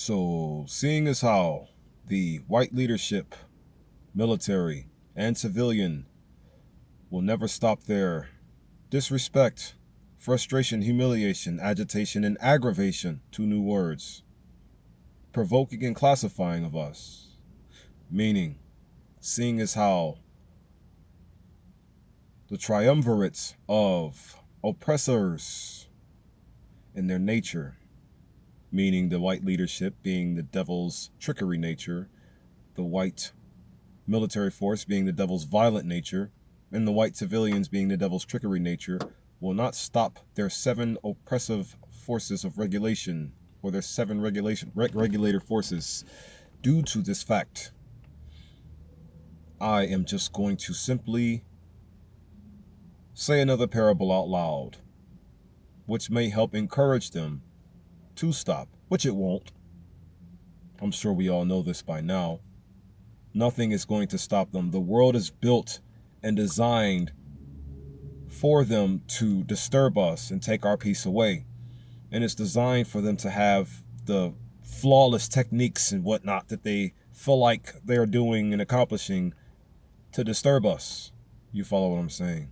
So, seeing as how the white leadership, military, and civilian will never stop their disrespect, frustration, humiliation, agitation, and aggravation, 2 new words, provoking and classifying of us, meaning, seeing as how the triumvirates of oppressors in their nature, meaning the white leadership being the devil's trickery nature, the white military force being the devil's violent nature, and the white civilians being the devil's trickery nature, will not stop their 7 oppressive forces of regulation, or their 7 regulator forces. Due to this fact, I am just going to simply say another parable out loud, which may help encourage them to stop, which it won't. I'm sure we all know this by now. Nothing is going to stop them. The world is built and designed for them to disturb us and take our peace away. And it's designed for them to have the flawless techniques and whatnot that they feel like they're doing and accomplishing to disturb us. You follow what I'm saying?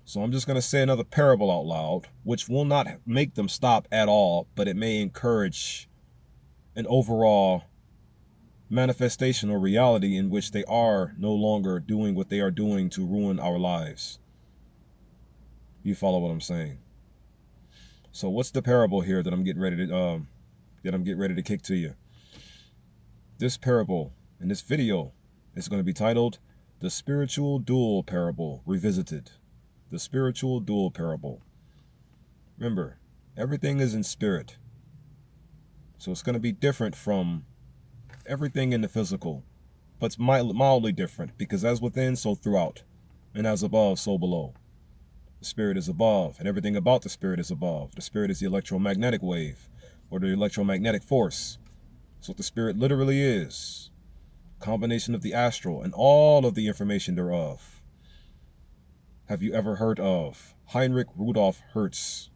So I'm just going to say another parable out loud, which will not make them stop at all, but it may encourage an overall manifestation or reality in which they are no longer doing what they are doing to ruin our lives. You follow what I'm saying? So what's the parable here that I'm getting ready to kick to you? This parable in this video is going to be titled The Spiritual Duel Parable Revisited. The Spiritual Duel Parable. Remember, everything is in spirit. So it's going to be different from everything in the physical, but it's mildly different, because as within, so throughout, and as above, so below. The spirit is above, and everything about the spirit is above. The spirit is the electromagnetic wave, or the electromagnetic force. So what the spirit literally is, combination of the astral and all of the information thereof. Have you ever heard of Heinrich Rudolf Hertz?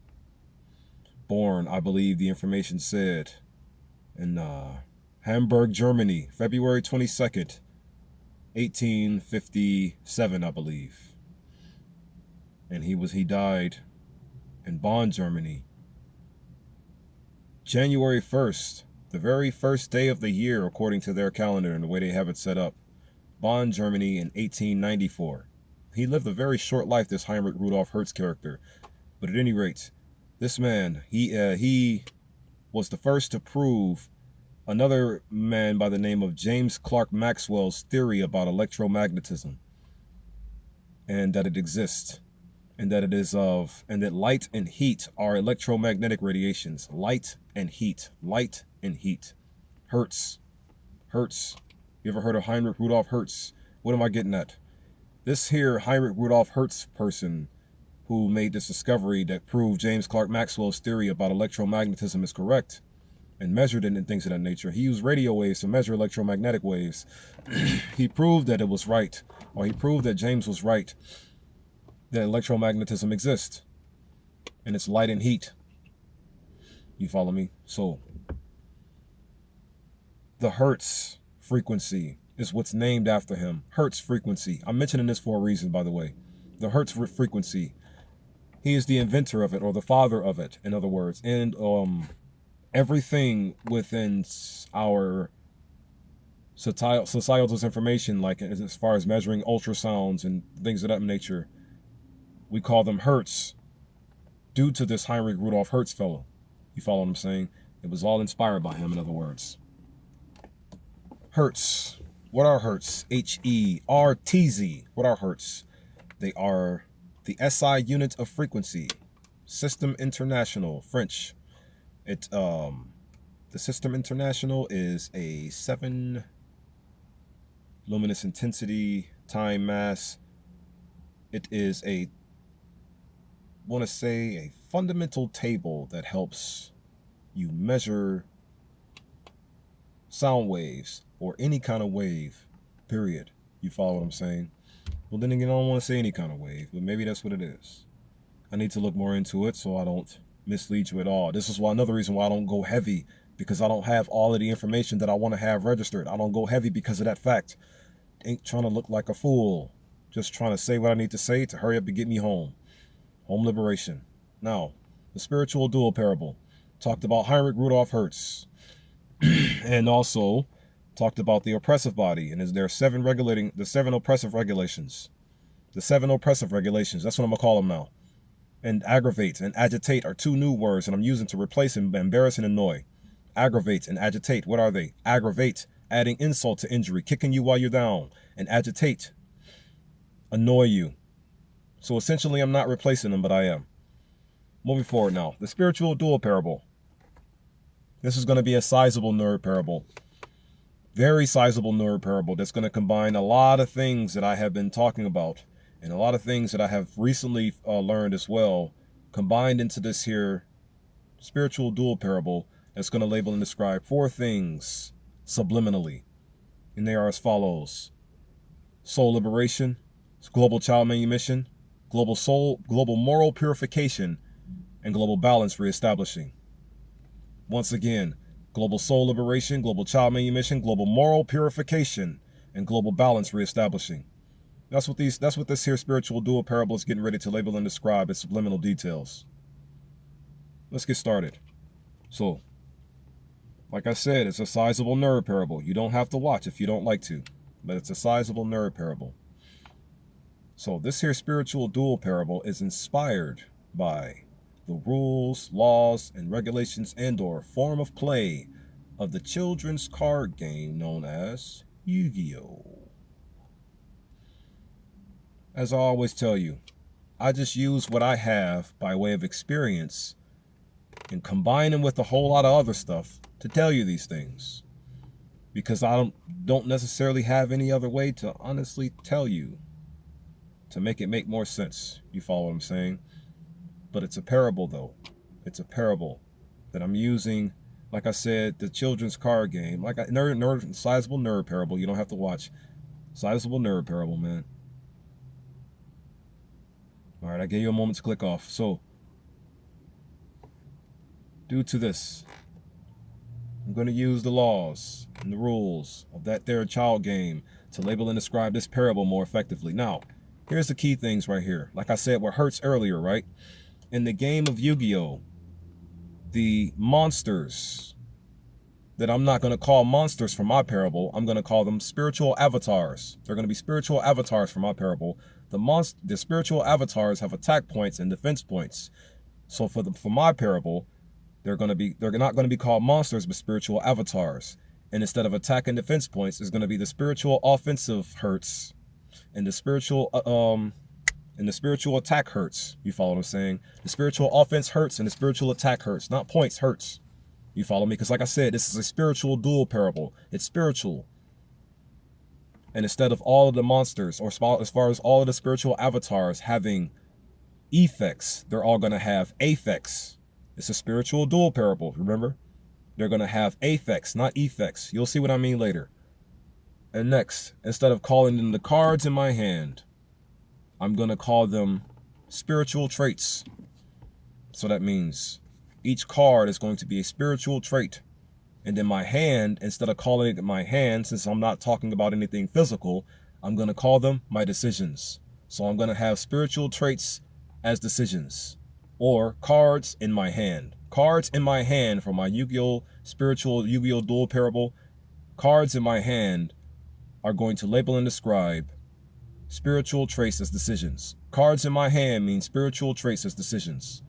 Born, I believe the information said, in Hamburg, Germany, February 22nd, 1857, I believe. And he died in Bonn, Germany, January 1st, the very first day of the year according to their calendar and the way they have it set up. Bonn, Germany in 1894. He lived a very short life, this Heinrich Rudolf Hertz character. But at any rate, this man, he was the first to prove another man by the name of James Clerk Maxwell's theory about electromagnetism, and that it exists, and that it is and that light and heat are electromagnetic radiations. Light and heat. Light and heat. Hertz. You ever heard of Heinrich Rudolf Hertz? What am I getting at? This here Heinrich Rudolf Hertz person who made this discovery that proved James Clerk Maxwell's theory about electromagnetism is correct and measured it and things of that nature. He used radio waves to measure electromagnetic waves. He proved that it was right, or he proved that James was right, that electromagnetism exists, and it's light and heat. You follow me? So the Hertz frequency is what's named after him. Hertz frequency. I'm mentioning this for a reason, by the way. The Hertz frequency. He is the inventor of it, or the father of it, in other words. And everything within our societal's information, like as far as measuring ultrasounds and things of that nature, we call them Hertz due to this Heinrich Rudolf Hertz fellow. You follow what I'm saying? It was all inspired by him, in other words. Hertz. What are Hertz? H-E-R-T-Z. What are Hertz? They are the SI unit of frequency. System International, French. The System International is a 7 luminous intensity time mass. It is a fundamental table that helps you measure sound waves, or any kind of wave, period. You follow what I'm saying? Well, then again, I don't want to say any kind of wave, but maybe that's what it is. I need to look more into it so I don't mislead you at all. This is another reason why I don't go heavy because I don't have all of the information that I want to have registered. I don't go heavy because of that fact. Ain't trying to look like a fool. Just trying to say what I need to say to hurry up and get me home. Home liberation. Now, the spiritual duel parable talked about Heinrich Rudolf Hertz, and also talked about the oppressive body, and there are seven oppressive regulations. The seven oppressive regulations, that's what I'm gonna call them now. And aggravate and agitate are two new words that I'm using to replace embarrass and annoy. Aggravate and agitate, what are they? Aggravate, adding insult to injury, kicking you while you're down. And agitate, annoy you. So essentially I'm not replacing them, but I am. Moving forward now, the spiritual duel parable. This is going to be a sizable nerd parable. Very sizable nerd parable that's going to combine a lot of things that I have been talking about and a lot of things that I have recently learned as well, combined into this here spiritual duel parable that's going to label and describe four things subliminally. And they are as follows: soul liberation, global child manumission, global moral purification, and global balance reestablishing. Once again, global soul liberation, global child manumission, global moral purification, and global balance reestablishing. That's what this here spiritual duel parable is getting ready to label and describe as subliminal details. Let's get started. So, like I said, it's a sizable nerd parable. You don't have to watch if you don't like to, but it's a sizable nerd parable. So this here spiritual duel parable is inspired by the rules, laws, and regulations and/or form of play of the children's card game known as Yu-Gi-Oh! As I always tell you, I just use what I have by way of experience and combine them with a whole lot of other stuff to tell you these things, because I don't necessarily have any other way to honestly tell you to make it make more sense. You follow what I'm saying? But it's a parable, though. It's a parable that I'm using, like I said, the children's card game, like a sizable nerd parable. You don't have to watch. Sizable nerd parable, man. All right, I gave you a moment to click off. So, due to this, I'm going to use the laws and the rules of that there child game to label and describe this parable more effectively. Now, here's the key things right here. Like I said, what hurts earlier, right? In the game of Yu-Gi-Oh!, the monsters that I'm not going to call monsters for my parable, I'm going to call them spiritual avatars. They're going to be spiritual avatars for my parable. The spiritual avatars have attack points and defense points. So for my parable, they're not going to be called monsters, but spiritual avatars. And instead of attack and defense points, it's going to be the spiritual offensive hurts and the spiritual attack hurts. You follow what I'm saying? The spiritual offense hurts and the spiritual attack hurts, not points, hurts. You follow me? Because like I said, this is a spiritual duel parable. It's spiritual. And instead of all of the monsters, or as far as all of the spiritual avatars having effects, they're all going to have affects. It's a spiritual duel parable, remember? They're going to have affects, not effects. You'll see what I mean later. And next, instead of calling them the cards in my hand, I'm going to call them spiritual traits. So that means each card is going to be a spiritual trait. And then my hand, instead of calling it my hand, since I'm not talking about anything physical, I'm going to call them my decisions. So I'm going to have spiritual traits as decisions, or cards in my hand. Cards in my hand for my Yu-Gi-Oh! Spiritual Yu-Gi-Oh! Duel parable. Cards in my hand are going to label and describe spiritual traits as decisions. Cards in my hand mean spiritual traits as decisions.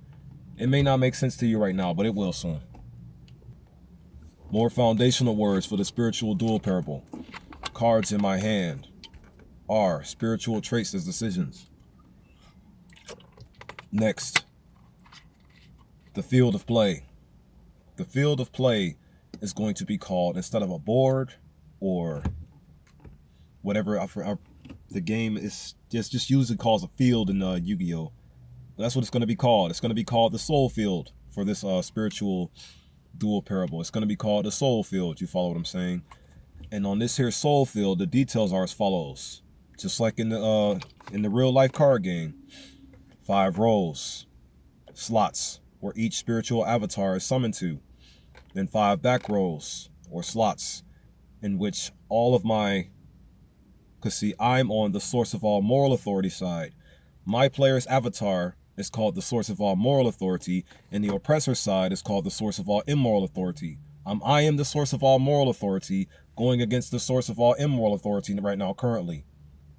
It may not make sense to you right now, but it will soon. More foundational words for the spiritual duel parable. Cards in my hand are spiritual traits as decisions. Next, the field of play. The field of play is going to be called, instead of a board or whatever the game is, just usually calls a field in Yu-Gi-Oh! That's what it's going to be called. It's going to be called the soul field for this spiritual duel parable. It's going to be called the soul field. You follow what I'm saying? And on this here soul field, the details are as follows. Just like in the real life card game, 5 rows, slots where each spiritual avatar is summoned to. then 5 back rows or slots in which all of my, because see, I'm on the source of all moral authority side. My player's avatar is called the source of all moral authority, and the oppressor side is called the source of all immoral authority. I am the source of all moral authority going against the source of all immoral authority right now currently.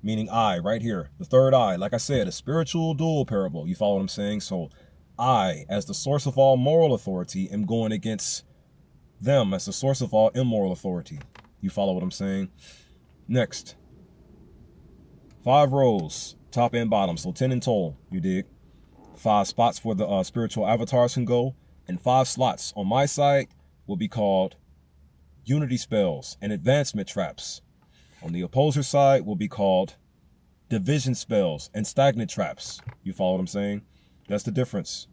Meaning I, right here, the third eye. Like I said, a spiritual duel parable. You follow what I'm saying? So I, as the source of all moral authority, am going against them as the source of all immoral authority. You follow what I'm saying? Next. 5 rows, top and bottom, so 10 in total, you dig? 5 spots for the spiritual avatars can go, and 5 slots on my side will be called unity spells and advancement traps. On the opposer side will be called division spells and stagnant traps. You follow what I'm saying? That's the difference.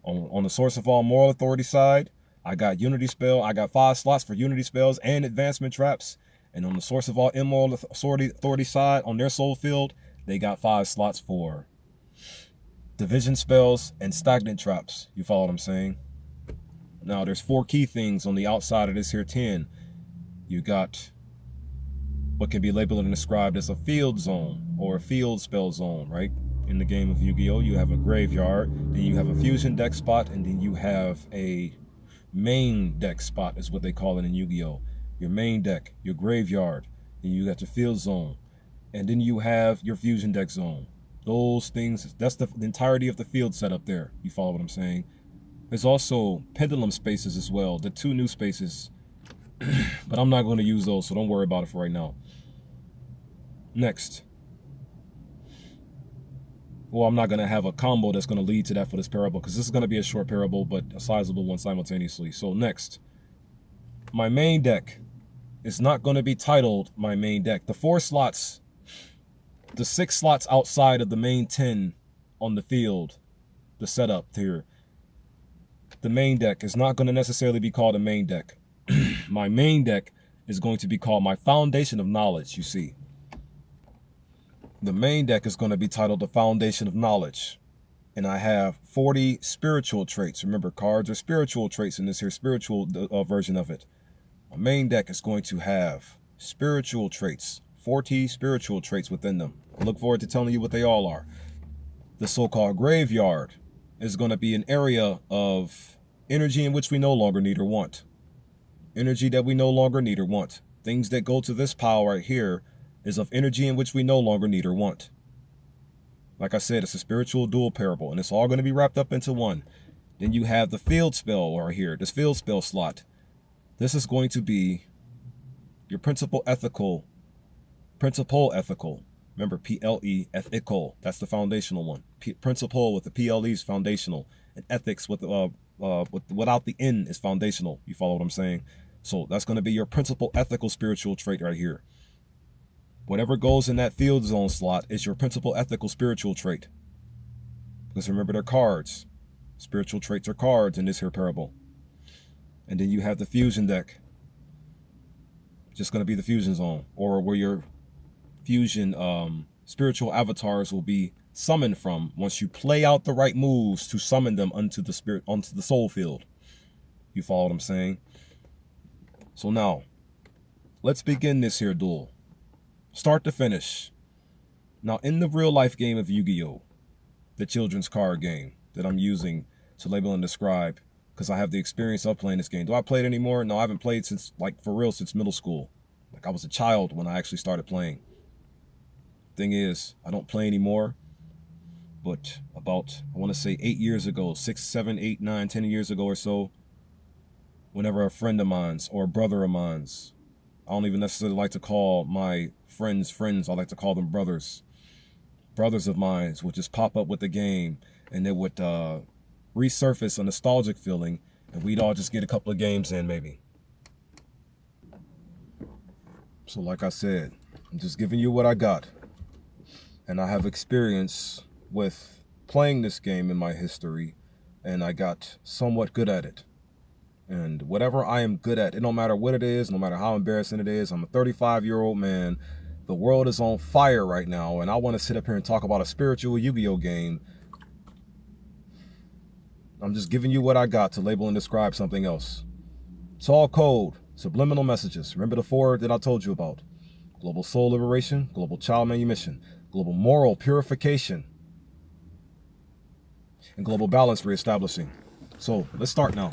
On the source of all moral authority side, I got unity spell. I got 5 slots for unity spells and advancement traps. And on the source of all immoral authority side, on their soul field, they got 5 slots for division spells and stagnant traps. You follow what I'm saying? Now, there's 4 key things on the outside of this here 10. You got what can be labeled and described as a field zone or a field spell zone, right? In the game of Yu-Gi-Oh, you have a graveyard, then you have a fusion deck spot, and then you have a main deck spot is what they call it in Yu-Gi-Oh. Your main deck, your graveyard, then you got your field zone, and then you have your fusion deck zone. Those things, that's the entirety of the field setup there. You follow what I'm saying? There's also pendulum spaces as well, the 2 new spaces, but I'm not going to use those, so don't worry about it for right now. Next. Well, I'm not going to have a combo that's going to lead to that for this parable, because this is going to be a short parable, but a sizable one simultaneously. So next, my main deck is not going to be titled my main deck. The 4 slots, the 6 slots outside of the main 10 on the field, the setup here, the main deck is not going to necessarily be called a main deck. My main deck is going to be called my foundation of knowledge, you see. The main deck is going to be titled the foundation of knowledge. And I have 40 spiritual traits. Remember, cards are spiritual traits in this here spiritual version of it. My main deck is going to have spiritual traits, 40 spiritual traits within them. I look forward to telling you what they all are. The so-called graveyard is going to be an area of energy in which we no longer need or want. Energy that we no longer need or want. Things that go to this pile right here is of energy in which we no longer need or want. Like I said, it's a spiritual dual parable, and it's all going to be wrapped up into one. Then you have the field spell right here, this field spell slot. This is going to be your principal ethical. Remember, P-L-E, ethical. That's the foundational one. Principle with the P-L-E is foundational, and ethics with without the N is foundational. You follow what I'm saying? So that's going to be your principal ethical spiritual trait right here. Whatever goes in that field zone slot is your principal ethical spiritual trait. Because remember, they're cards. Spiritual traits are cards in this here parable. And then you have the fusion deck. Just going to be the fusion zone, or where your fusion spiritual avatars will be summoned from once you play out the right moves to summon them onto the soul field. You follow what I'm saying? So now, let's begin this here duel. Start to finish. Now, in the real life game of Yu-Gi-Oh, the children's card game that I'm using to label and describe, because I have the experience of playing this game. Do I play it anymore? No, I haven't played since, for real, since middle school. I was a child when I actually started playing. Thing is, I don't play anymore. But about, I want to say 8 years ago, 6, 7, 8, 9, 10 years ago or so, whenever a friend of mine's or a brother of mine's, I don't even necessarily like to call my friends, I like to call them brothers. Brothers of mine would just pop up with the game, and they would resurface a nostalgic feeling, and we'd all just get a couple of games in, maybe. So like I said, I'm just giving you what I got. And I have experience with playing this game in my history, and I got somewhat good at it. And whatever I am good at, it don't matter what it is, no matter how embarrassing it is. I'm a 35-year-old man. The world is on fire right now, and I want to sit up here and talk about a spiritual Yu-Gi-Oh game. I'm just giving you what I got to label and describe something else. It's all code, subliminal messages. Remember the 4 that I told you about. Global soul liberation, global child manumission, global moral purification, and global balance reestablishing. So let's start now.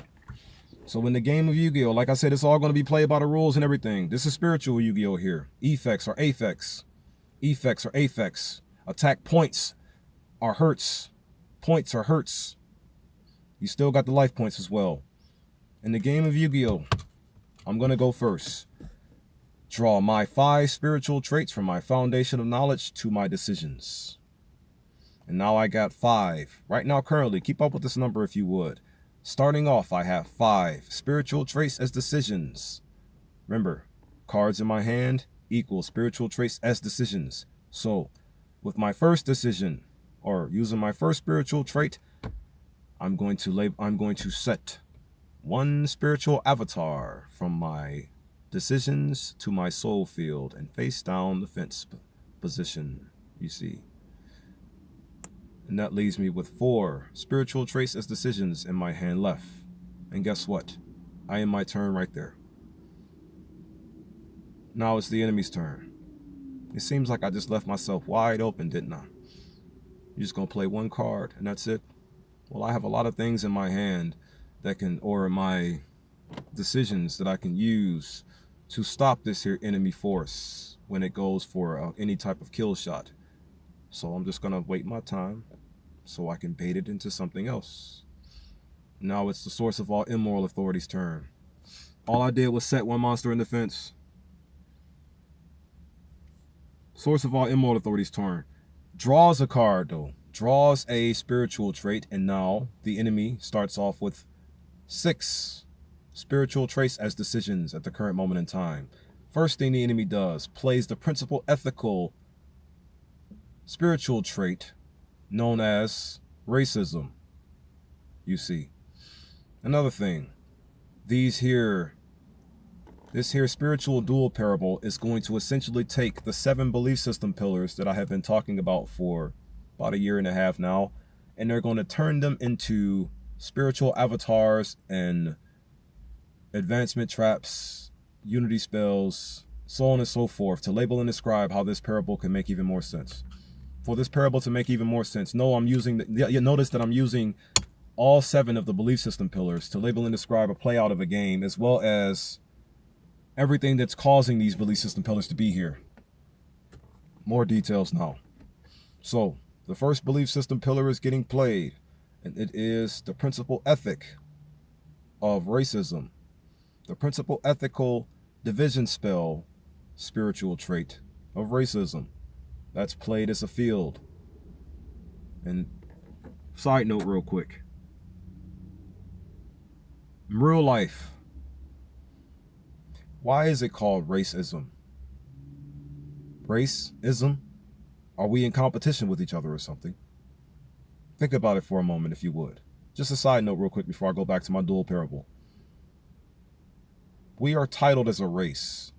So in the game of Yu-Gi-Oh, like I said, it's all going to be played by the rules and everything. This is spiritual Yu-Gi-Oh here. Effects are affects. Effects are affects. Attack points are hurts. Points are hurts. You still got the life points as well. In the game of Yu-Gi-Oh, I'm going to go first. Draw my 5 spiritual traits from my foundation of knowledge to my decisions. And now I got 5. Right now, currently, keep up with this number if you would. Starting off, I have 5 spiritual traits as decisions. Remember, cards in my hand equals spiritual traits as decisions. So, with my first decision, or using my first spiritual trait, I'm going to set 1 spiritual avatar from my decisions to my soul field and face down the fence position, you see. And that leaves me with 4 spiritual traits as decisions in my hand left. And guess what? I end my turn right there. Now it's the enemy's turn. It seems like I just left myself wide open, didn't I? You're just going to play 1 card and that's it? Well, I have a lot of things in my hand that can, or my decisions that I can use to stop this here enemy force when it goes for any type of kill shot. So I'm just going to wait my time so I can bait it into something else. Now it's the source of all immoral authority's turn. All I did was set 1 monster in the fence. Source of all immoral authority's turn. Draws a card though. Draws a spiritual trait, and now the enemy starts off with 6 spiritual traits as decisions at the current moment in time. First thing the enemy does, plays the principal ethical spiritual trait known as racism, you see. Another thing, this here spiritual duel parable is going to essentially take the 7 belief system pillars that I have been talking about for about 1.5 years now, and they're going to turn them into spiritual avatars and advancement traps, unity spells, so on and so forth, to label and describe how this parable can make even more sense. For this parable to make even more sense, no, I'm using, you notice that I'm using all 7 of the belief system pillars to label and describe a play out of a game, as well as everything that's causing these belief system pillars to be here. More details now. So, the first belief system pillar is getting played, and it is the principal ethic of racism. The principal ethical division spell spiritual trait of racism. That's played as a field. And side note real quick. In real life, why is it called racism? Racism? Are we in competition with each other or something? Think about it for a moment if you would. Just a side note real quick before I go back to my dual parable. We are titled as a race,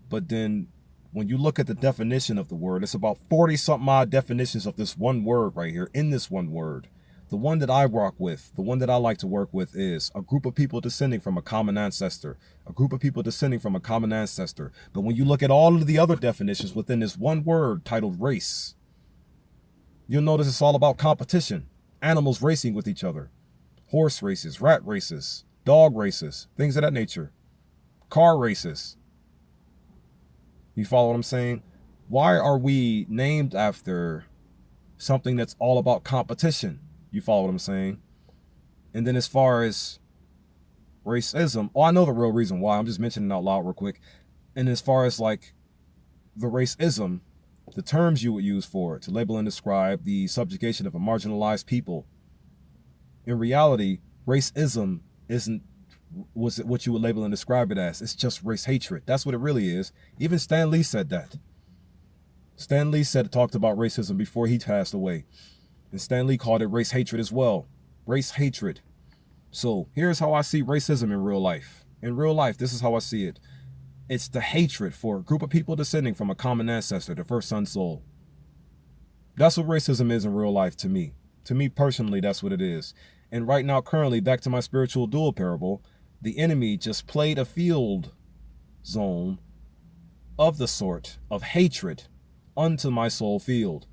but then when you look at the definition of the word, it's about 40-something odd definitions of this one word right here, in this one word. The one that I rock with, the one that I like to work with, is a group of people descending from a common ancestor. A group of people descending from a common ancestor. But when you look at all of the other definitions within this one word titled race, you'll notice it's all about competition. Animals racing with each other. Horse races, rat races, dog races, things of that nature. Car races. You follow what I'm saying? Why are we named after something that's all about competition? You follow what I'm saying? And then as far as racism, I know the real reason why. I'm just mentioning it out loud real quick. And as far as like the racism, the terms you would use for it to label and describe the subjugation of a marginalized people. In reality, racism isn't what you would label and describe it as. It's just race hatred. That's what it really is. Even Stan Lee said that. Stan Lee talked about racism before he passed away. And Stan Lee called it race hatred as well. Race hatred. So here's how I see racism in real life. In real life, this is how I see it. It's the hatred for a group of people descending from a common ancestor, the first sun soul. That's what racism is in real life to me. To me personally, that's what it is. And right now, currently, back to my spiritual duel parable, the enemy just played a field zone of the sort of hatred unto my soul field.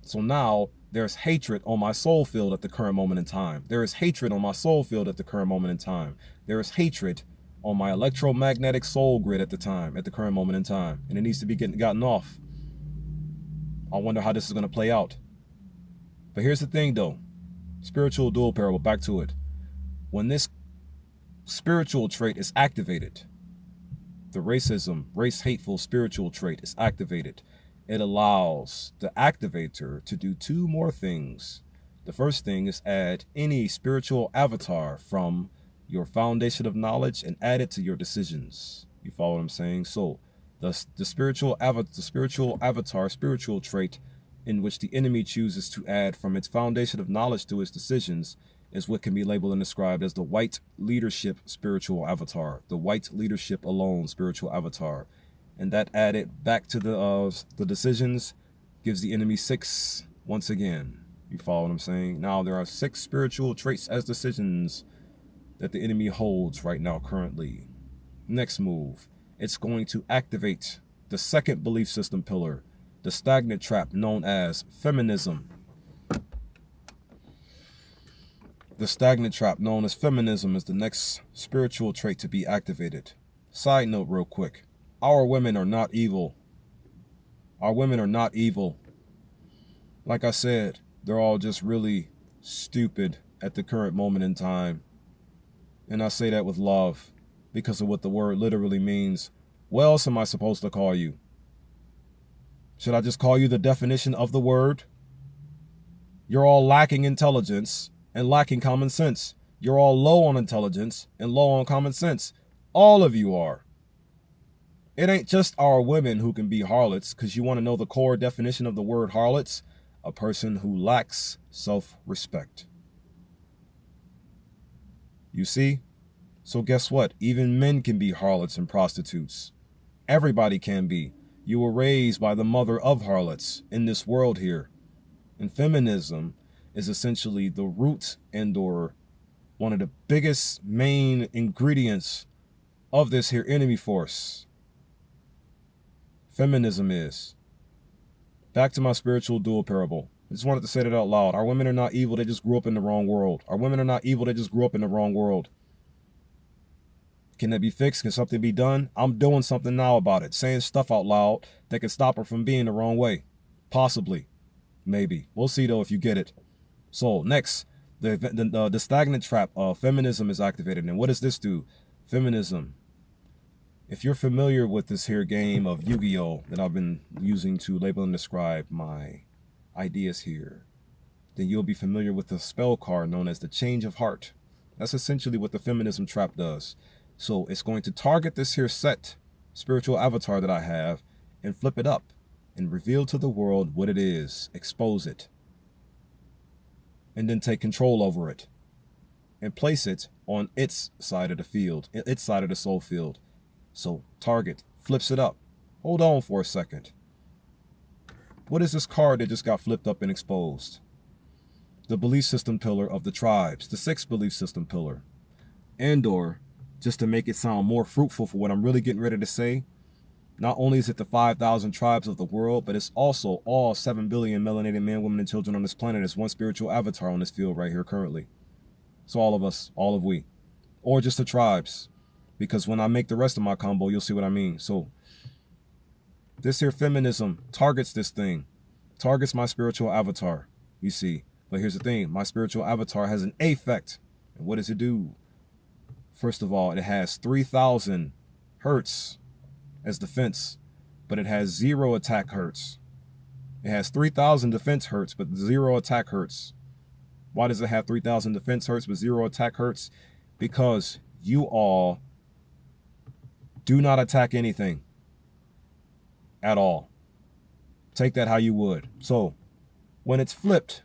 So now there's hatred on my soul field at the current moment in time. There is hatred on my soul field at the current moment in time. There is hatred on my electromagnetic soul grid at the current moment in time. And it needs to be gotten off. I wonder how this is going to play out. But here's the thing though. Spiritual dual parable, back to it. When this spiritual trait is activated, the racism, race-hateful spiritual trait is activated, it allows the activator to do two more things. The first thing is add any spiritual avatar from your foundation of knowledge and add it to your decisions. You follow what I'm saying? So the spiritual avatar, spiritual trait in which the enemy chooses to add from its foundation of knowledge to its decisions is what can be labeled and described as the white leadership spiritual avatar, the white leadership alone spiritual avatar. And that added back to the decisions gives the enemy 6 once again. You follow what I'm saying? Now there are 6 spiritual traits as decisions that the enemy holds right now currently. Next move, it's going to activate the second belief system pillar, the stagnant trap known as feminism. The stagnant trap known as feminism is the next spiritual trait to be activated. Side note real quick. Our women are not evil. Our women are not evil. Like I said, they're all just really stupid at the current moment in time. And I say that with love because of what the word literally means. What else am I supposed to call you? Should I just call you the definition of the word? You're all lacking intelligence and lacking common sense. You're all low on intelligence and low on common sense. All of you are. It ain't just our women who can be harlots, because you want to know the core definition of the word harlots? A person who lacks self-respect. You see? So guess what? Even men can be harlots and prostitutes. Everybody can be. You were raised by the mother of harlots in this world here. And feminism is essentially the root and or one of the biggest main ingredients of this here enemy force. Feminism is. Back to my spiritual dual parable. I just wanted to say that out loud. Our women are not evil. They just grew up in the wrong world. Our women are not evil. They just grew up in the wrong world. Can that be fixed? Can something be done? I'm doing something now about it. Saying stuff out loud that can stop her from being the wrong way. Possibly. Maybe. We'll see though if you get it. So next, the stagnant trap of feminism is activated. And what does this do? Feminism. If you're familiar with this here game of Yu-Gi-Oh! That I've been using to label and describe my ideas here, then you'll be familiar with the spell card known as the Change of Heart. That's essentially what the feminism trap does. So it's going to target this here set spiritual avatar that I have and flip it up and reveal to the world what it is, expose it, and then take control over it and place it on its side of the field, its side of the soul field. So target flips it up. Hold on for a second. What is this card that just got flipped up and exposed? The belief system pillar of the tribes, the 6th belief system pillar. And or, just to make it sound more fruitful for what I'm really getting ready to say, not only is it the 5,000 tribes of the world, but it's also all 7 billion melanated men, women, and children on this planet as one spiritual avatar on this field right here currently. So all of us, all of we. Or just the tribes. Because when I make the rest of my combo, you'll see what I mean. So this here feminism targets this thing. Targets my spiritual avatar, you see. But here's the thing. My spiritual avatar has an affect. And what does it do? First of all, it has 3,000 hertz as defense, but it has 0 attack hertz. It has 3,000 defense hertz, but 0 attack hertz. Why does it have 3,000 defense hertz, but 0 attack hertz? Because you all do not attack anything at all. Take that how you would. So when it's flipped,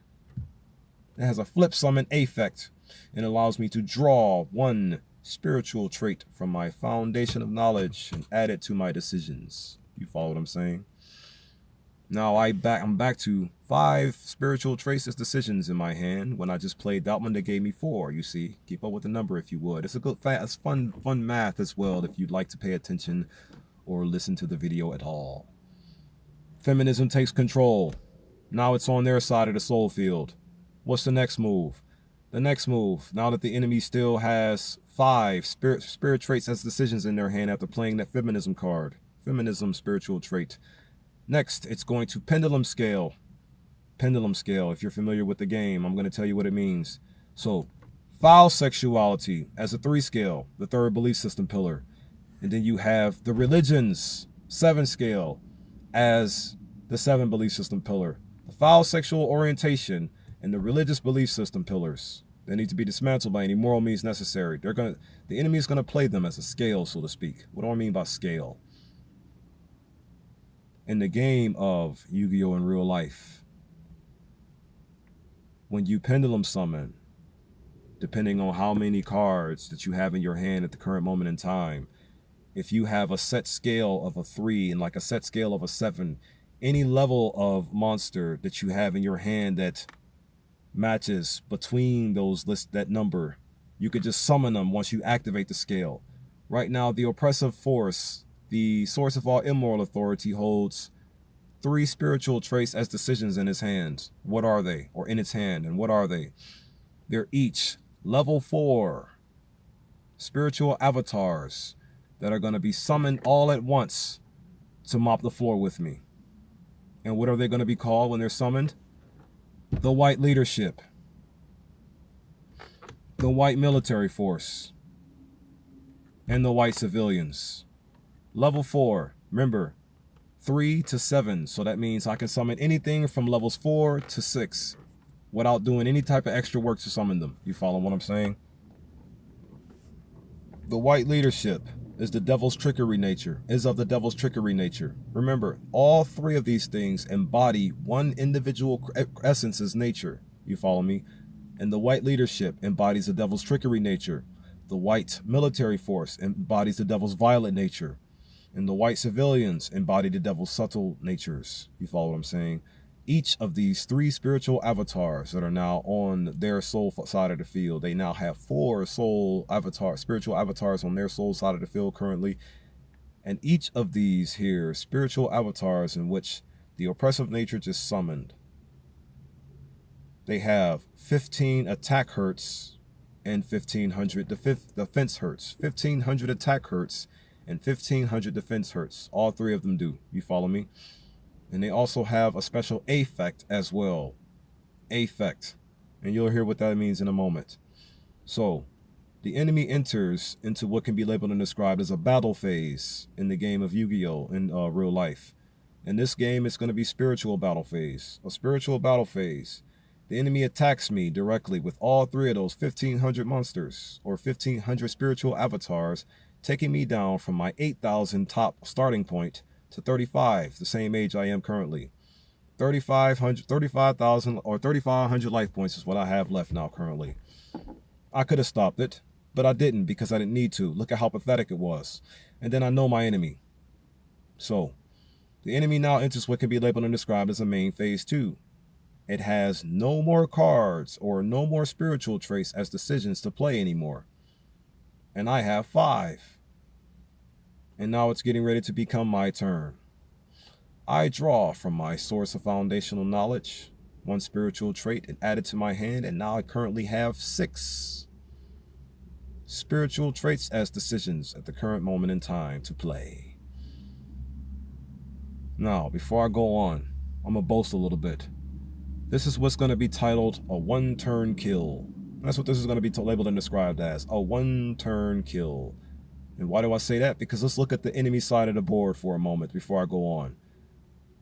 it has a flip summon effect and allows me to draw 1 spiritual trait from my foundation of knowledge and add it to my decisions. You follow what I'm saying? Now I'm back to 5 spiritual traces decisions in my hand when I just played that one that gave me 4. You see, keep up with the number if you would. It's a good, it's fun math as well if you'd like to pay attention or listen to the video at all. Feminism takes control. Now it's on their side of the soul field. What's the next move? The next move, now that the enemy still has 5 spirit traits as decisions in their hand after playing that feminism card. Feminism spiritual trait. Next, it's going to pendulum scale. Pendulum scale, if you're familiar with the game, I'm going to tell you what it means. So, foul sexuality as a 3 scale, the 3rd belief system pillar. And then you have the religions, 7 scale, as the 7 belief system pillar. The foul sexual orientation and the religious belief system pillars. They need to be dismantled by any moral means necessary. The enemy is going to play them as a scale, so to speak. What do I mean by scale? In the game of Yu-Gi-Oh! In real life, when you pendulum summon, depending on how many cards that you have in your hand at the current moment in time, if you have a set scale of a 3 and like a set scale of a 7, any level of monster that you have in your hand that matches between those that number, you could just summon them once you activate the scale. Right now, the oppressive force, the source of all immoral authority, holds 3 spiritual traits as decisions in his hand. What are they? Or in its hand. And what are they? They're each level 4 spiritual avatars that are going to be summoned all at once to mop the floor with me. And what are they going to be called when they're summoned? The white leadership, the white military force, and the white civilians. Level 4, remember, 3 to 7. So that means I can summon anything from levels 4 to 6 without doing any type of extra work to summon them. You follow what I'm saying? The white leadership is the devil's trickery nature, is of the devil's trickery nature. Remember, all 3 of these things embody one individual essence's nature. You follow me? And the white leadership embodies the devil's trickery nature. The white military force embodies the devil's violent nature. And the white civilians embody the devil's subtle natures. You follow what I'm saying? Each of these 3 spiritual avatars that are now on their soul side of the field, they now have 4 spiritual avatars on their soul side of the field currently. And each of these here, spiritual avatars in which the oppressive nature just summoned, they have 15 attack hertz and 1500 defense hertz. 1500 attack hertz and 1500 defense hertz. All 3 of them do. You follow me? And they also have a special affect as well. Affect. And you'll hear what that means in a moment. So, the enemy enters into what can be labeled and described as a battle phase in the game of Yu-Gi-Oh! In real life. In this game, it's going to be spiritual battle phase. A spiritual battle phase. The enemy attacks me directly with all 3 of those 1500 monsters or 1500 spiritual avatars, taking me down from my 8,000 top starting point to 35, the same age I am currently. 35,000 or 3,500 life points is what I have left now currently. I could have stopped it, but I didn't because I didn't need to. Look at how pathetic it was. And then I know my enemy. So, the enemy now enters what can be labeled and described as a main phase 2. It has no more cards or no more spiritual traits as decisions to play anymore. And I have 5. And now it's getting ready to become my turn. I draw from my source of foundational knowledge, 1 spiritual trait and added to my hand, and now I currently have 6 spiritual traits as decisions at the current moment in time to play. Now, before I go on, I'm going to boast a little bit. This is what's going to be titled a 1-turn kill. That's what this is going to be labeled and described as, a 1-turn kill. And why do I say that? Because let's look at the enemy side of the board for a moment before I go on.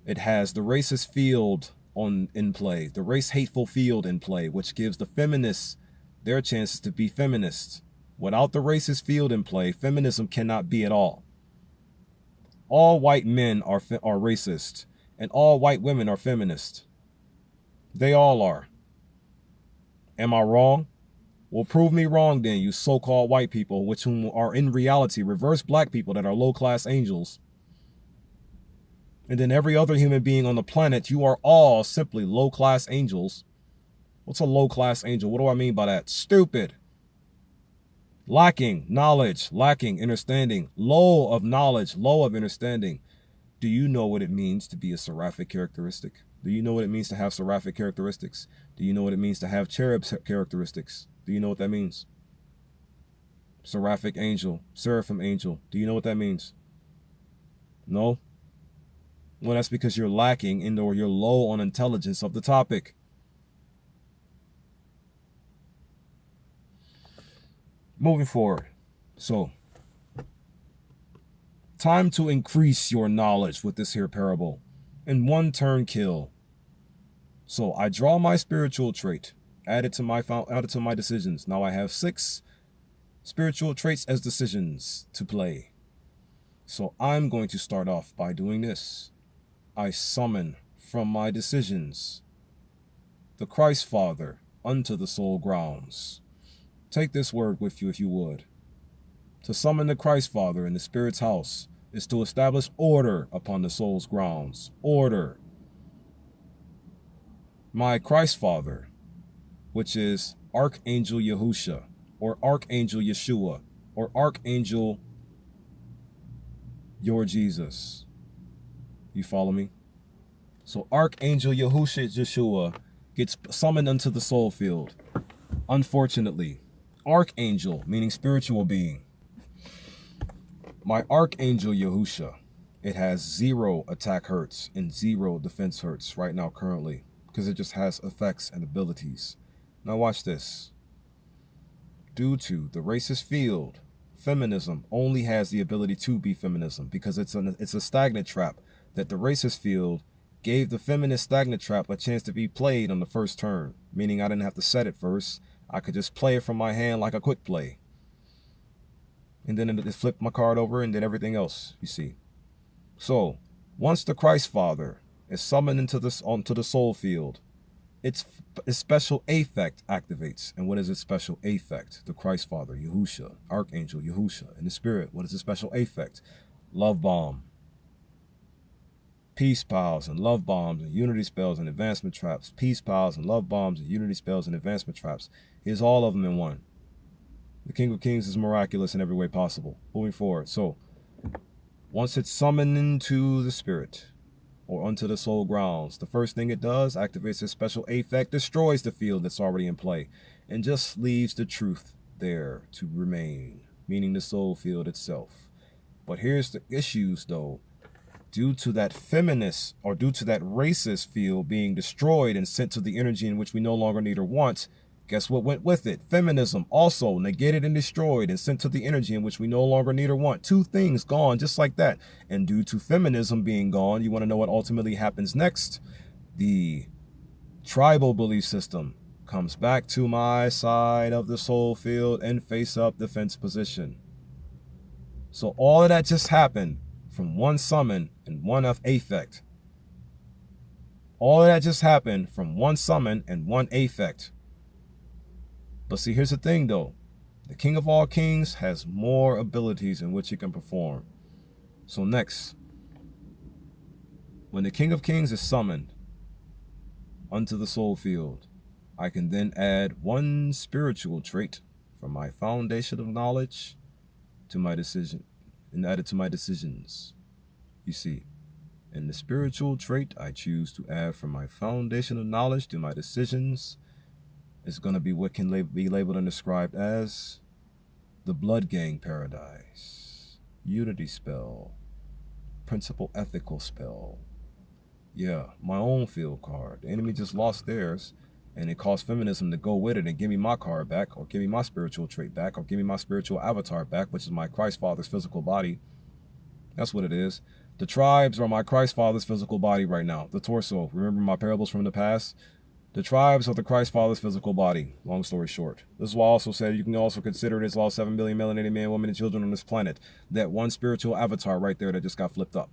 It has the racist field in play, the race hateful field in play, which gives the feminists their chances to be feminists. Without the racist field in play, feminism cannot be at all. All white men are racist, and all white women are feminist. They all are. Am I wrong? Well, prove me wrong then, you so-called white people, which whom are in reality reverse black people that are low-class angels. And then every other human being on the planet, you are all simply low-class angels. What's a low-class angel? What do I mean by that? Stupid. Lacking knowledge, lacking understanding, low of knowledge, low of understanding. Do you know what it means to be a seraphic characteristic? Do you know what it means to have seraphic characteristics? Do you know what it means to have cherub characteristics? Do you know what that means? Seraphic angel, seraphim angel. Do you know what that means? No? Well, that's because you're lacking in, or you're low on intelligence of the topic. Moving forward. So, time to increase your knowledge with this here parable. In one turn kill. So I draw my spiritual trait, added to my decisions. Now I have 6 spiritual traits as decisions to play. So I'm going to start off by doing this. I summon from my decisions the Christ Father unto the soul grounds. Take this word with you if you would. To summon the Christ Father in the Spirit's house is to establish order upon the soul's grounds. Order. My Christ Father, which is Archangel Yahusha, or Archangel Yeshua, or Archangel your Jesus. You follow me? So Archangel Yahusha Yeshua gets summoned unto the soul field. Unfortunately, Archangel, meaning spiritual being. My Archangel Yahusha, it has 0 attack hurts and 0 defense hurts right now currently, because it just has effects and abilities. Now watch this. Due to the racist field, feminism only has the ability to be feminism, because it's a stagnant trap that the racist field gave the feminist stagnant trap a chance to be played on the first turn, meaning I didn't have to set it first. I could just play it from my hand like a quick play. And then it flipped my card over and did everything else, you see. So, once the Christ Father is summoned onto the soul field, its special affect activates. And what is its special affect? The Christ Father, Yahusha, Archangel Yahusha, in the Spirit. What is the special affect? Love bomb. Peace piles and love bombs and unity spells and advancement traps. Peace piles and love bombs and unity spells and advancement traps. Here's all of them in one. The King of Kings is miraculous in every way possible. Moving forward. So, once it's summoned into the Spirit, or onto the soul grounds, the first thing it does, activates a special affect, destroys the field that's already in play, and just leaves the truth there to remain, meaning the soul field itself. But here's the issues, though. Due to that feminist, or due to that racist field being destroyed and sent to the energy in which we no longer need or want, guess what went with it? Feminism, also negated and destroyed and sent to the energy in which we no longer need or want. 2 things gone just like that. And due to feminism being gone, you want to know what ultimately happens next? The tribal belief system comes back to my side of the soul field and face up defense position. So all of that just happened from one summon and one affect. All of that just happened from one summon and one affect. But see, here's the thing, though. The King of all kings has more abilities in which he can perform. So next, when the King of Kings is summoned unto the soul field, I can then add 1 spiritual trait from my foundation of knowledge to my decision, and add it to my decisions. You see, in the spiritual trait I choose to add from my foundation of knowledge to my decisions, it's going to be what can be labeled and described as the Blood Gang Paradise, Unity Spell, Principal Ethical Spell. Yeah, my own field card. The enemy just lost theirs, and it caused feminism to go with it and give me my card back, or give me my spiritual trait back, or give me my spiritual avatar back, which is my Christ Father's physical body. That's what it is. The tribes are my Christ Father's physical body right now. The torso. Remember my parables from the past? The tribes of the Christ Father's physical body. Long story short. This is why I also said you can also consider this all 7 billion melanated men, women, and children on this planet. That one spiritual avatar right there that just got flipped up.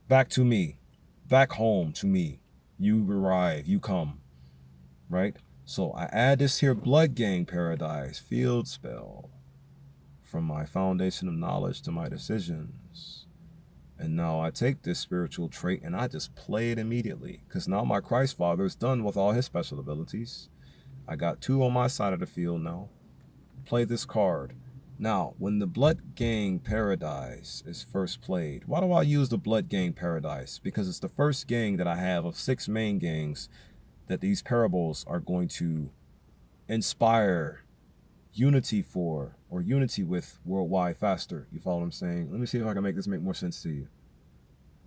Back to me. Back home to me. You arrive. You come. Right? So I add this here Blood Gang Paradise field spell from my foundation of knowledge to my decisions. And now I take this spiritual trait and I just play it immediately. Because now my Christ Father is done with all his special abilities. I got 2 on my side of the field now. Play this card. Now, when the Blood Gang Paradise is first played, why do I use the Blood Gang Paradise? Because it's the first gang that I have of 6 main gangs that these parables are going to inspire unity for, or unity with, worldwide faster. You follow what I'm saying? Let me see if I can make this make more sense to you.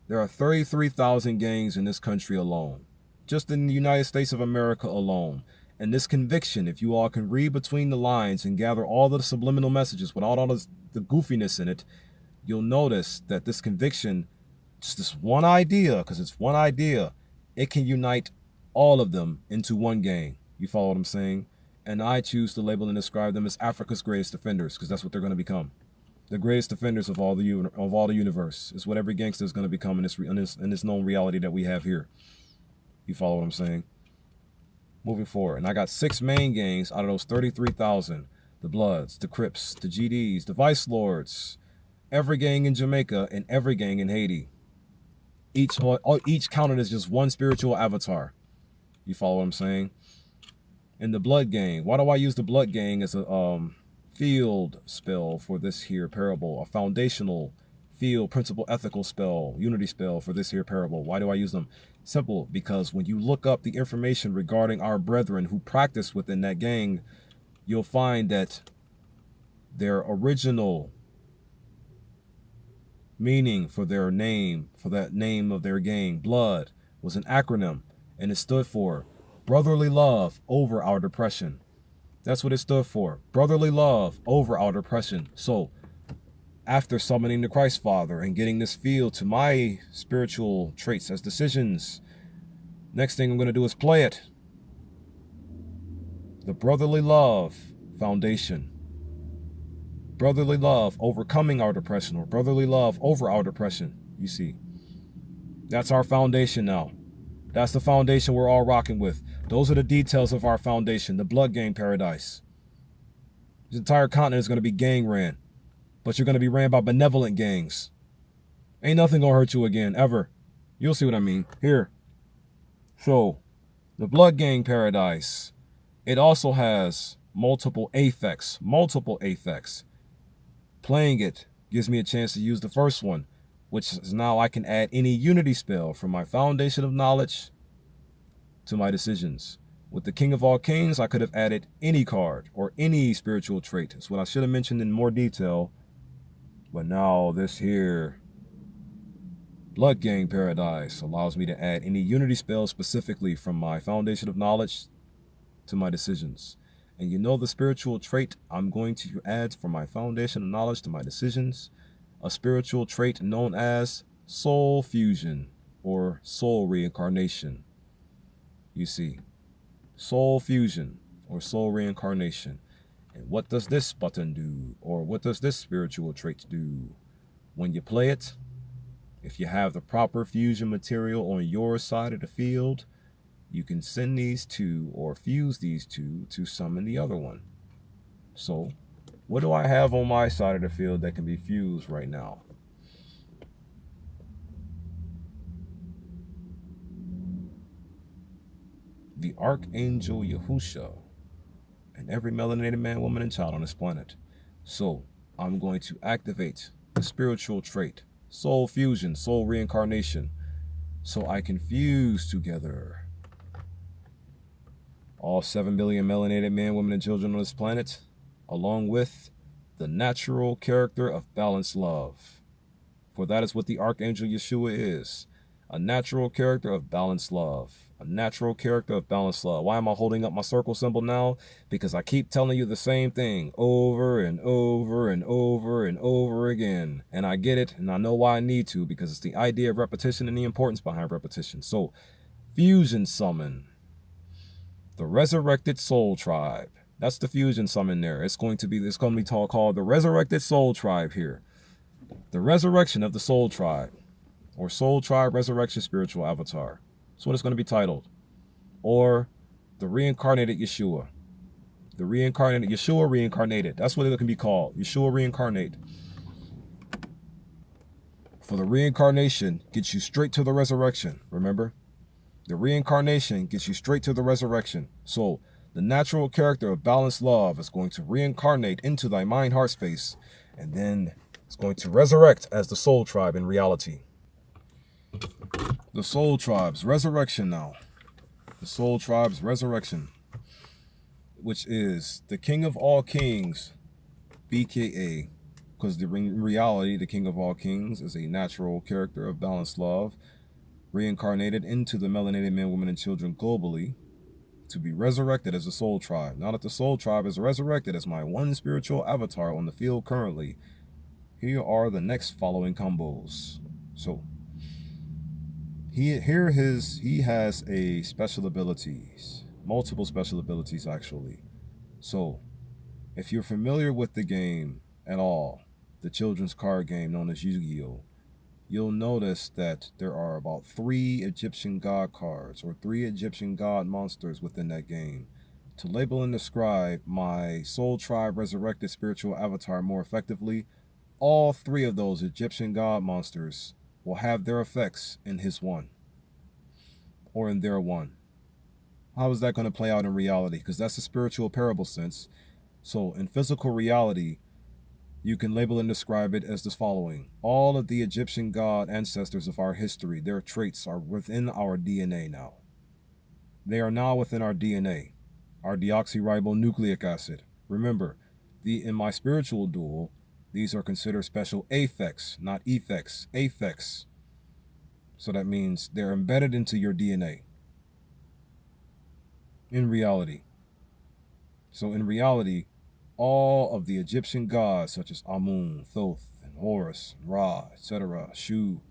There are 33,000 gangs in this country alone, just in the United States of America alone. And this conviction, if you all can read between the lines and gather all the subliminal messages without all the goofiness in it, you'll notice that this conviction, just this one idea, because it's one idea, it can unite all of them into one gang. You follow what I'm saying? And I choose to label and describe them as Africa's greatest defenders, because that's what they're going to become. The greatest defenders of all the universe is what every gangster is going to become in this known reality that we have here. You follow what I'm saying? Moving forward, and I got 6 main gangs out of those 33,000. The Bloods, the Crips, the GDs, the Vice Lords, every gang in Jamaica, and every gang in Haiti. Each counted as just one spiritual avatar. You follow what I'm saying? And the Blood Gang. Why do I use the Blood Gang as a field spell for this here parable? A foundational field, principle, ethical spell, unity spell for this here parable. Why do I use them? Simple, because when you look up the information regarding our brethren who practice within that gang, you'll find that their original meaning for their name, for that name of their gang, Blood, was an acronym, and it stood for brotherly love over our depression. That's what it stood for. Brotherly love over our depression. So after summoning the Christ Father and getting this field to my spiritual traits as decisions, next thing I'm going to do is play it. The brotherly love foundation. Brotherly love overcoming our depression, or brotherly love over our depression. You see, that's our foundation now. That's the foundation we're all rocking with. Those are the details of our foundation, the Blood Gang Paradise. This entire continent is going to be gang ran, but you're going to be ran by benevolent gangs. Ain't nothing going to hurt you again, ever. You'll see what I mean. Here. So, the Blood Gang Paradise. It also has multiple affects. Multiple affects. Playing it gives me a chance to use the first one, which is now I can add any unity spell from my foundation of knowledge to my decisions. With the King of all Kings, I could have added any card or any spiritual trait. That's what I should have mentioned in more detail. But now this here Blood Gang Paradise allows me to add any unity spell specifically from my foundation of knowledge to my decisions. And you know the spiritual trait I'm going to add from my foundation of knowledge to my decisions? A spiritual trait known as soul fusion or soul reincarnation. You see, soul fusion or soul reincarnation. And what does this button do? Or what does this spiritual trait do? When you play it, if you have the proper fusion material on your side of the field, you can send these two or fuse these two to summon the other one. So, what do I have on my side of the field that can be fused right now? The Archangel Yahusha and every melanated man, woman, and child on this planet. So, I'm going to activate the spiritual trait, soul fusion, soul reincarnation, so I can fuse together all 7 billion melanated men, women, and children on this planet, along with the natural character of balanced love. For that is what the Archangel Yeshua is. A natural character of balanced love. A natural character of balanced love. Why am I holding up my circle symbol now? Because I keep telling you the same thing over and over and over and over again. And I get it, and I know why I need to, because it's the idea of repetition and the importance behind repetition. So, fusion summon. The Resurrected Soul Tribe. That's the fusion summon there. It's going to be called the Resurrected Soul Tribe here. The Resurrection of the Soul Tribe. Or Soul Tribe Resurrection Spiritual Avatar. That's what it's going to be titled. Or the Reincarnated Yeshua. The Reincarnated Yeshua Reincarnated. That's what it can be called. Yeshua Reincarnate. For the reincarnation gets you straight to the resurrection, remember? The reincarnation gets you straight to the resurrection. So the natural character of balanced love is going to reincarnate into thy mind-heart space, and then it's going to resurrect as the soul tribe in reality. The soul tribe's resurrection now. The soul tribe's resurrection, which is the king of all kings, BKA, because in reality, the king of all kings is a natural character of balanced love, reincarnated into the melanated men, women, and children globally to be resurrected as a soul tribe. Now that the soul tribe is resurrected as my one spiritual avatar on the field currently, here are the next following combos. So he has a special abilities, multiple special abilities actually. So if you're familiar with the game at all, the children's card game known as Yu-Gi-Oh, you'll notice that there are about 3 Egyptian god cards or 3 Egyptian god monsters within that game. To label and describe my soul tribe resurrected spiritual avatar more effectively, all 3 of those Egyptian god monsters will have their effects in his one or in their one. How is that going to play out in reality? Because that's a spiritual parable sense. So in physical reality, you can label and describe it as the following. All of the Egyptian god ancestors of our history, their traits are within our DNA now. They are now within our DNA, our deoxyribonucleic acid. Remember, in my spiritual duel, these are considered special affects, not effects, affects. So that means they're embedded into your DNA in reality. So in reality, all of the Egyptian gods, such as Amun, Thoth, and Horus, and Ra, etc., Shu,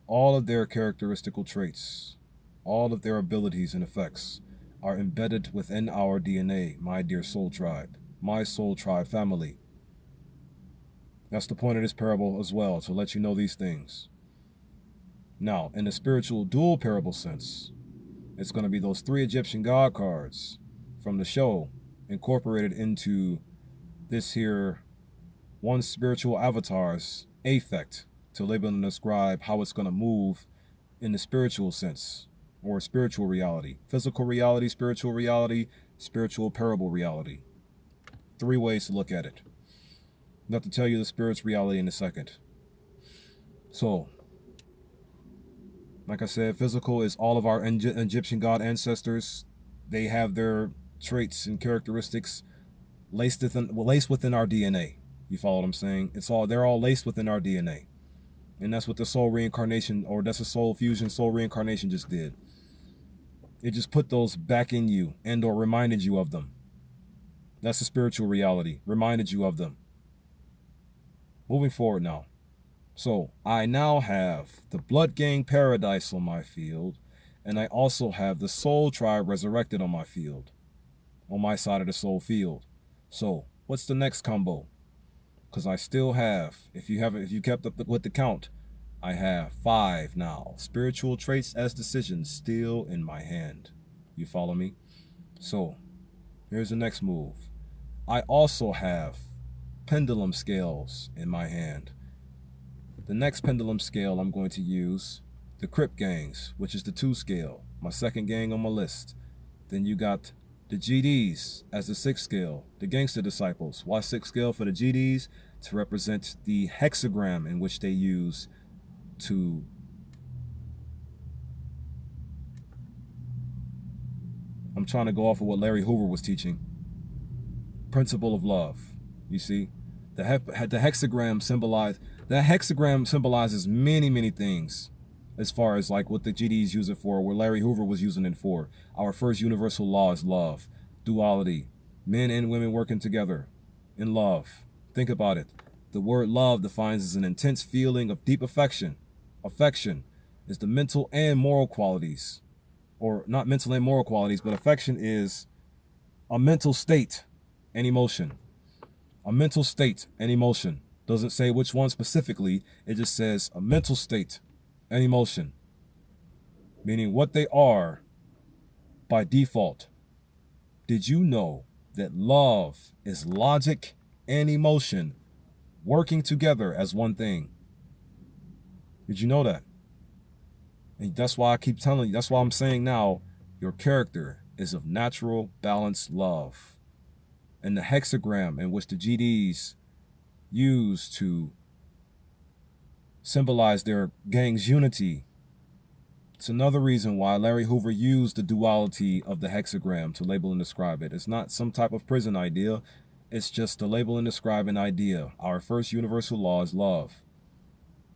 all of their characteristical traits, all of their abilities and effects are embedded within our DNA, my dear soul tribe, my soul tribe family. That's the point of this parable as well, to let you know these things. Now, in the spiritual dual parable sense, it's going to be those 3 Egyptian god cards from the show incorporated into this here one spiritual avatar's affect to label and describe how it's going to move in the spiritual sense or spiritual reality. Physical reality, spiritual parable reality. 3 ways to look at it. Not to tell you the spirit's reality in a second. So, like I said, physical is all of our Egyptian god ancestors. They have their traits and characteristics laced within our DNA. You follow what I'm saying? They're all laced within our DNA. And that's what the soul reincarnation, or that's a soul fusion, soul reincarnation just did. It just put those back in you and or reminded you of them. That's the spiritual reality. Reminded you of them. Moving forward now. So I now have the Blood Gang Paradise on my field, and I also have the Soul Tribe Resurrected on my field, on my side of the soul field. So what's the next combo? Because I still have, if you kept up with the count, I have 5 now. Spiritual traits as decisions still in my hand. You follow me? So here's the next move. I also have pendulum scales in my hand. The next pendulum scale I'm going to use, the Crip Gangs, which is the 2 scale, my second gang on my list. Then you got the GDs as the 6th scale, the Gangster Disciples. Why 6th scale for the GDs? To represent the hexagram in which they use to I'm trying to go off of what Larry Hoover was teaching. Principle of love. You see, the hexagram symbolizes many things, as far as like what the GDs use it for, what Larry Hoover was using it for. Our first universal law is love, duality, men and women working together in love. Think about it. The word love defines as an intense feeling of deep affection. Affection is the mental and moral qualities, or not mental and moral qualities, but affection is a mental state and emotion. A mental state and emotion. Doesn't say which one specifically, it just says a mental state and emotion. Meaning what they are by default. Did you know that love is logic and emotion working together as one thing? Did you know that? And that's why I keep telling you, that's why I'm saying now, your character is of natural, balanced love. And the hexagram in which the GDs use to symbolize their gang's unity. It's another reason why Larry Hoover used the duality of the hexagram to label and describe it. It's not some type of prison idea. It's just to label and describe an idea. Our first universal law is love.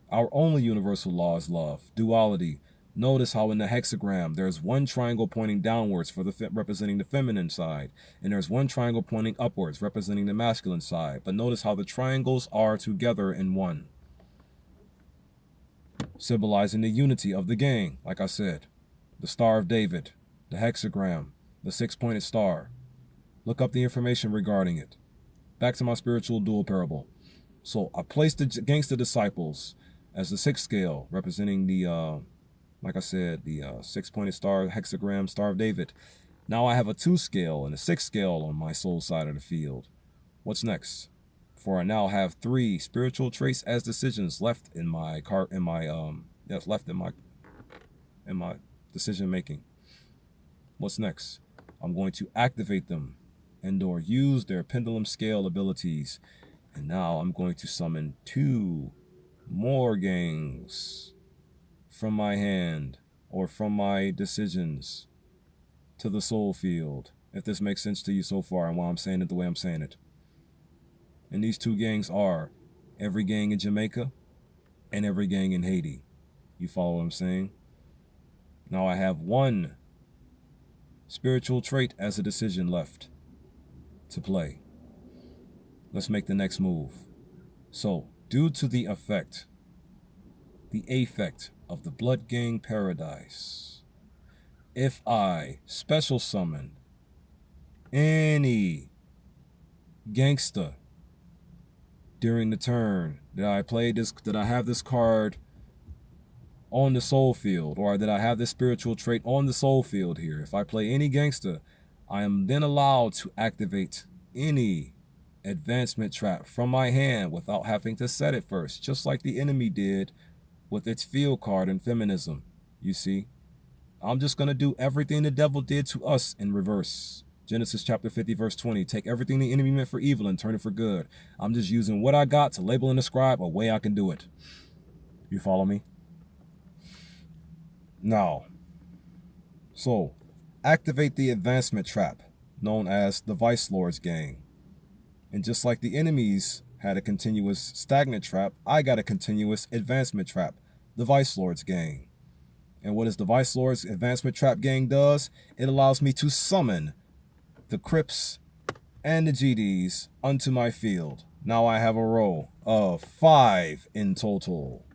Our only universal law is love, duality. Notice how in the hexagram, there's one triangle pointing downwards for representing the feminine side, and there's one triangle pointing upwards representing the masculine side. But notice how the triangles are together in one, symbolizing the unity of the gang. Like I said, the Star of David, the hexagram, the six-pointed star. Look up the information regarding it. Back to my spiritual duel parable. So I placed the gangster disciples as the sixth scale, representing the, like I said, the six-pointed star, hexagram, Star of David. Now I have a 2 scale and a 6 scale on my soul side of the field. What's next? For I now have 3 spiritual traits as decisions left in my left in my decision making. What's next? I'm going to activate them and/or use their pendulum scale abilities. And now I'm going to summon 2 more gangs from my hand or from my decisions to the soul field, if this makes sense to you so far and why I'm saying it the way I'm saying it. And these 2 gangs are every gang in Jamaica and every gang in Haiti. You follow what I'm saying? Now I have 1 spiritual trait as a decision left to play. Let's make the next move. So, due to the affect of the Blood Gang Paradise, if I special summon any gangster during the turn that I have this card on the soul field, or that I have this spiritual trait on the soul field here, if I play any gangster, I am then allowed to activate any advancement trap from my hand without having to set it first, just like the enemy did with its field card in feminism. You see, I'm just going to do everything the devil did to us in reverse. Genesis chapter 50 verse 20, take everything the enemy meant for evil and turn it for good. I'm just using what I got to label and describe a way I can do it. You follow me? Now, so activate the advancement trap known as the Vice Lord's Gang. And just like the enemies had a continuous stagnant trap, I got a continuous advancement trap, the Vice Lord's Gang. And what is the Vice Lord's advancement trap gang does? It allows me to summon the Crips and the GDs unto my field. Now I have a row of 5 in total.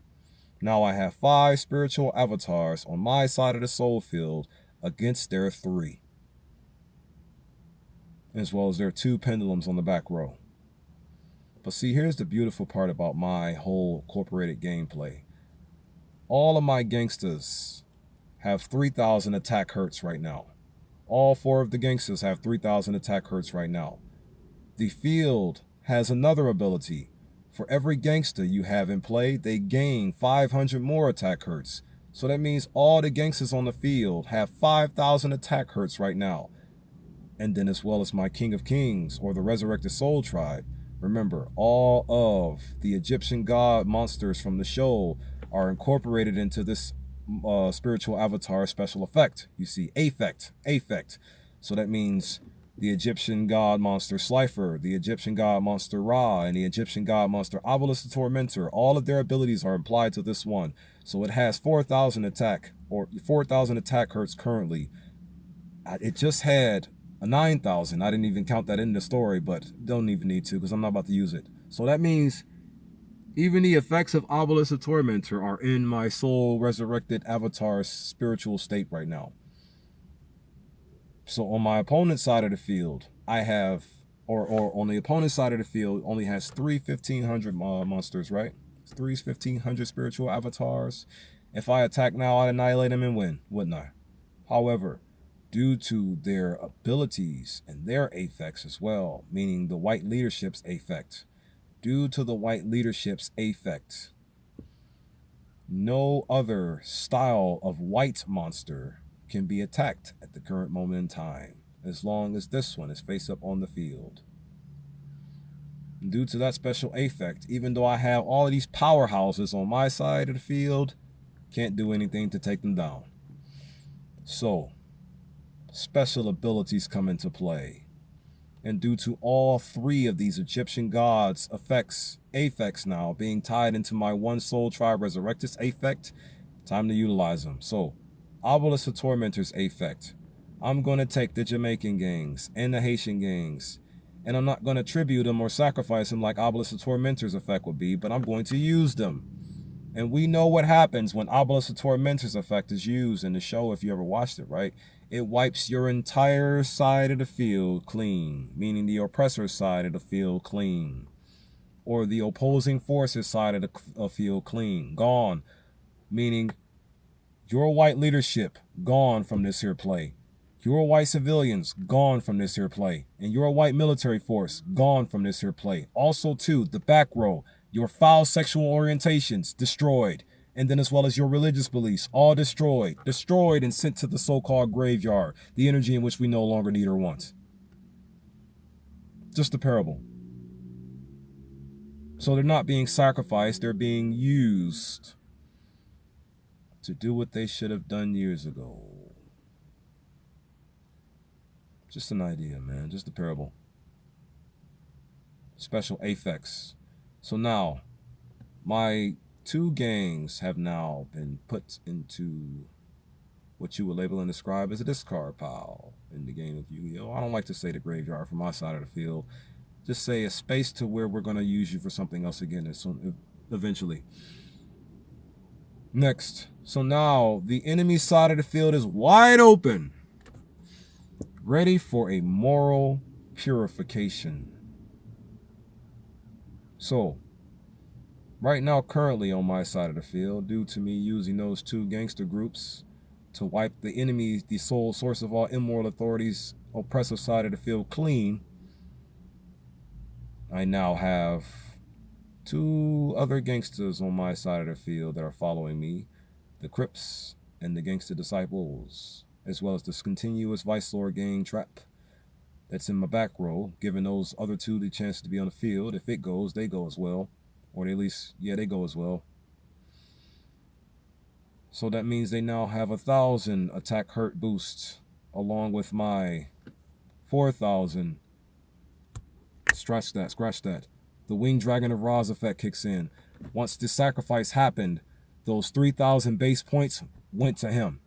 Now I have 5 spiritual avatars on my side of the soul field against their 3. As well as their 2 pendulums on the back row. But see, here's the beautiful part about my whole incorporated gameplay. All of my gangsters have 3,000 attack hertz right now. All 4 of the gangsters have 3,000 attack hertz right now. The field has another ability. For every gangster you have in play, they gain 500 more attack hertz. So that means all the gangsters on the field have 5,000 attack hertz right now. And then as well as my King of Kings or the Resurrected Soul Tribe. Remember, all of the Egyptian god monsters from the show are incorporated into this spiritual avatar special effect. You see, affect. So that means the Egyptian god monster Slifer, the Egyptian god monster Ra, and the Egyptian god monster Obelisk the Tormentor. All of their abilities are applied to this one. So it has 4,000 attack, or 4,000 attack hertz currently. It just had a 9,000. I didn't even count that in the story, but don't even need to because I'm not about to use it. So that means even the effects of Obelisk the Tormentor are in my soul resurrected avatar's spiritual state right now. So on my opponent's side of the field, I have, or on the opponent's side of the field, only has 3 1,500 monsters, right? 3 1,500 spiritual avatars. If I attack now, I'd annihilate them and win, wouldn't I? However, due to their abilities and their affects as well, meaning the white leadership's affect, due to the white leadership's affect, No other style of white monster can be attacked at the current moment in time, as long as this one is face up on the field. Due to that special effect, even though I have all of these powerhouses on my side of the field, can't do anything to take them down. So, special abilities come into play. And due to all three of these Egyptian gods' affects now being tied into my one soul tribe resurrectus affect, time to utilize them. So, Obelisk of Tormentors affect. I'm going to take the Jamaican gangs and the Haitian gangs, and I'm not going to tribute them or sacrifice them like Obelisk of Tormentors effect would be, but I'm going to use them. And we know what happens when Obelisk of Tormentors effect is used in the show, if you ever watched it, right? It wipes your entire side of the field clean, meaning the oppressor's side of the field clean, or the opposing forces side of the field clean, gone, meaning your white leadership gone from this here play, your white civilians gone from this here play, and your white military force gone from this here play. Also, too, the back row, your foul sexual orientations destroyed, and then as well as your religious beliefs, all destroyed and sent to the so-called graveyard, the energy in which we no longer need or want. Just a parable. So they're not being sacrificed, they're being used to do what they should have done years ago. Just an idea, man, just a parable. Special affects. So now, my two gangs have now been put into what you would label and describe as a discard pile in the game of Yu-Gi-Oh! I don't like to say the graveyard from my side of the field. Just say a space to where we're going to use you for something else again eventually. Next, so now the enemy side of the field is wide open, ready for a moral purification. So, right now, currently on my side of the field, due to me using those two gangster groups to wipe the enemy, the sole source of all immoral authorities, oppressive side of the field clean, I now have two other gangsters on my side of the field that are following me, the Crips and the Gangster Disciples, as well as this continuous Vice Lord gang trap that's in my back row, giving those other two the chance to be on the field. If it goes, they go as well. Or at least, yeah, they go as well. So that means they now have 1,000 attack hurt boosts, along with my 4,000. Scratch that. The Winged Dragon of Ra's effect kicks in. Once the sacrifice happened, those 3,000 base points went to him.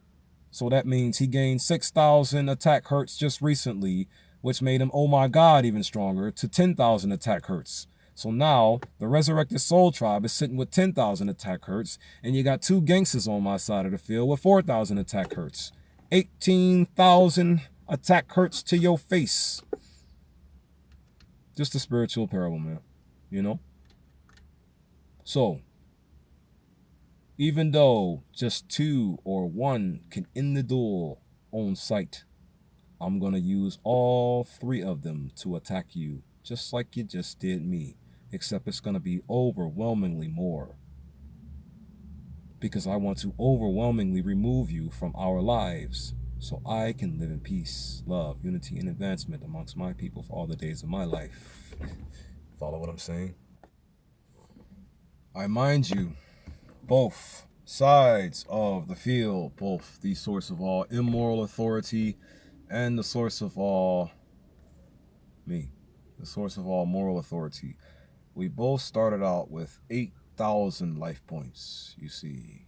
So that means he gained 6,000 attack hurts just recently, which made him, oh my god, even stronger, to 10,000 attack hurts. So now, the Resurrected Soul Tribe is sitting with 10,000 attack hurts, and you got two gangsters on my side of the field with 4,000 attack hurts. 18,000 attack hurts to your face. Just a spiritual parable, man. You know? So, even though just 2 or 1 can end the duel on sight, I'm going to use all 3 of them to attack you, just like you just did me. Except it's going to be overwhelmingly more. Because I want to overwhelmingly remove you from our lives, so I can live in peace, love, unity, and advancement amongst my people for all the days of my life. Follow what I'm saying? I mind you, both sides of the field, both the source of all immoral authority and the source of all me, the source of all moral authority. We both started out with 8,000 life points, you see.